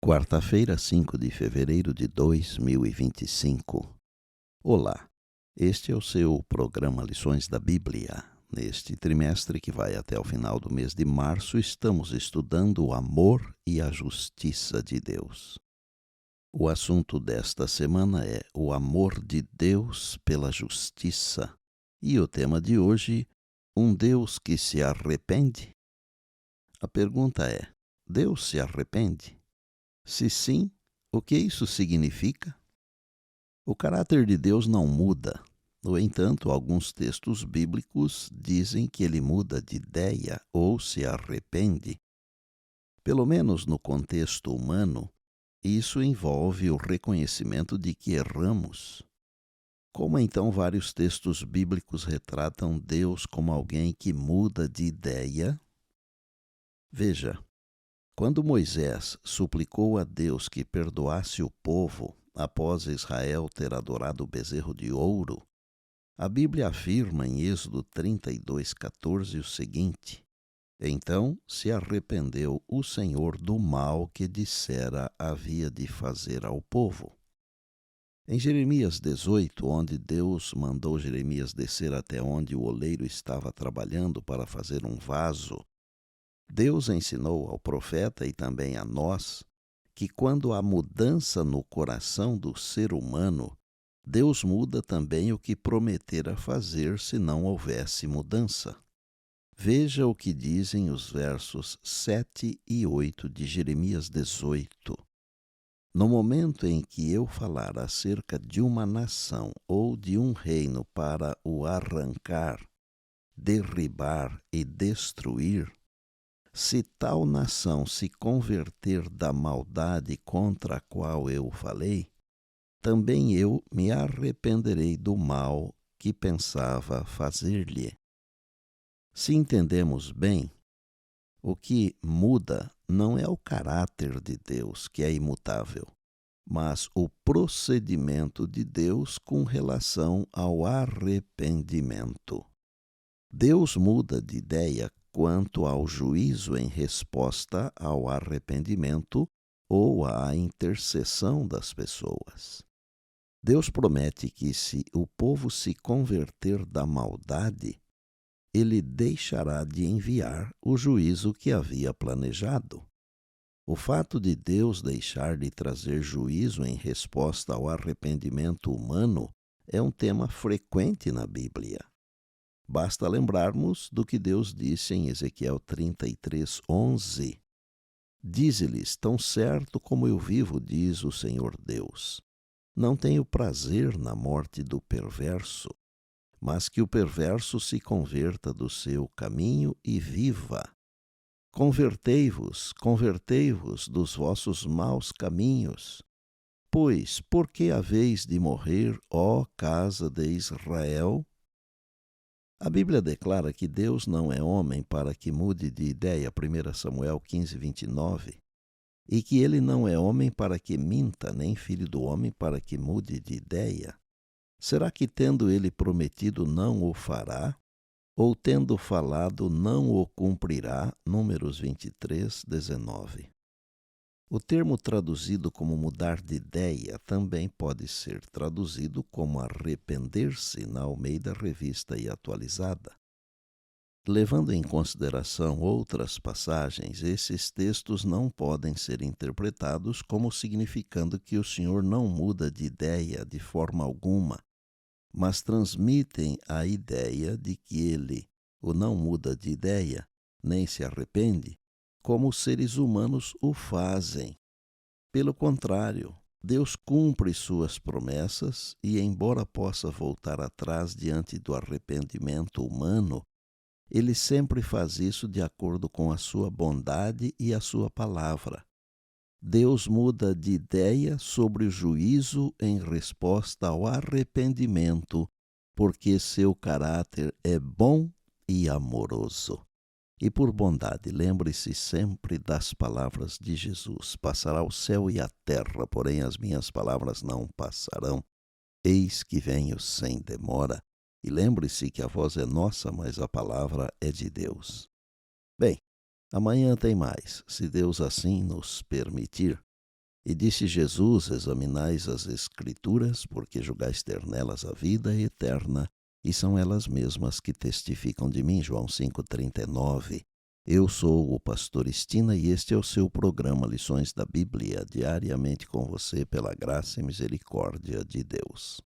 Quarta-feira, 5 de fevereiro de 2025. Olá, este é o seu programa Lições da Bíblia. Neste trimestre, que vai até o final do mês de março, estamos estudando o amor e a justiça de Deus. O assunto desta semana é o amor de Deus pela justiça. E o tema de hoje, um Deus que se arrepende? A pergunta é: Deus se arrepende? Se sim, o que isso significa? O caráter de Deus não muda. No entanto, alguns textos bíblicos dizem que ele muda de ideia ou se arrepende. Pelo menos no contexto humano, isso envolve o reconhecimento de que erramos. Como então vários textos bíblicos retratam Deus como alguém que muda de ideia? Veja. Quando Moisés suplicou a Deus que perdoasse o povo após Israel ter adorado o bezerro de ouro, a Bíblia afirma em Êxodo 32:14 o seguinte: Então se arrependeu o Senhor do mal que dissera havia de fazer ao povo. Em Jeremias 18, onde Deus mandou Jeremias descer até onde o oleiro estava trabalhando para fazer um vaso, Deus ensinou ao profeta e também a nós que quando há mudança no coração do ser humano, Deus muda também o que prometera fazer se não houvesse mudança. Veja o que dizem os versos 7 e 8 de Jeremias 18. No momento em que eu falar acerca de uma nação ou de um reino para o arrancar, derribar e destruir, se tal nação se converter da maldade contra a qual eu falei, também eu me arrependerei do mal que pensava fazer-lhe. Se entendemos bem, o que muda não é o caráter de Deus, que é imutável, mas o procedimento de Deus com relação ao arrependimento. Deus muda de ideia quanto ao juízo em resposta ao arrependimento ou à intercessão das pessoas. Deus promete que se o povo se converter da maldade, ele deixará de enviar o juízo que havia planejado. O fato de Deus deixar de trazer juízo em resposta ao arrependimento humano é um tema frequente na Bíblia. Basta lembrarmos do que Deus disse em Ezequiel 33:11. Dize-lhes, tão certo como eu vivo, diz o Senhor Deus, não tenho prazer na morte do perverso, mas que o perverso se converta do seu caminho e viva. Convertei-vos dos vossos maus caminhos. Pois, por que haveis de morrer, ó casa de Israel? A Bíblia declara que Deus não é homem para que mude de ideia, 1 Samuel 15:29, e que ele não é homem para que minta, nem filho do homem para que mude de ideia. Será que tendo ele prometido não o fará? Ou tendo falado não o cumprirá? Números 23:19. O termo traduzido como mudar de ideia também pode ser traduzido como arrepender-se na Almeida Revista e Atualizada. Levando em consideração outras passagens, esses textos não podem ser interpretados como significando que o Senhor não muda de ideia de forma alguma, mas transmitem a ideia de que ele o não muda de ideia, nem se arrepende, como os seres humanos o fazem. Pelo contrário, Deus cumpre suas promessas e, embora possa voltar atrás diante do arrependimento humano, ele sempre faz isso de acordo com a sua bondade e a sua palavra. Deus muda de ideia sobre o juízo em resposta ao arrependimento, porque seu caráter é bom e amoroso. E por bondade, lembre-se sempre das palavras de Jesus. Passará o céu e a terra, porém as minhas palavras não passarão. Eis que venho sem demora. E lembre-se que a voz é nossa, mas a palavra é de Deus. Bem, amanhã tem mais, se Deus assim nos permitir. E disse Jesus: Examinais as Escrituras, porque julgais ter nelas a vida eterna, e são elas mesmas que testificam de mim. João 5,39. Eu sou o pastor Estina e este é o seu programa Lições da Bíblia, diariamente com você pela graça e misericórdia de Deus.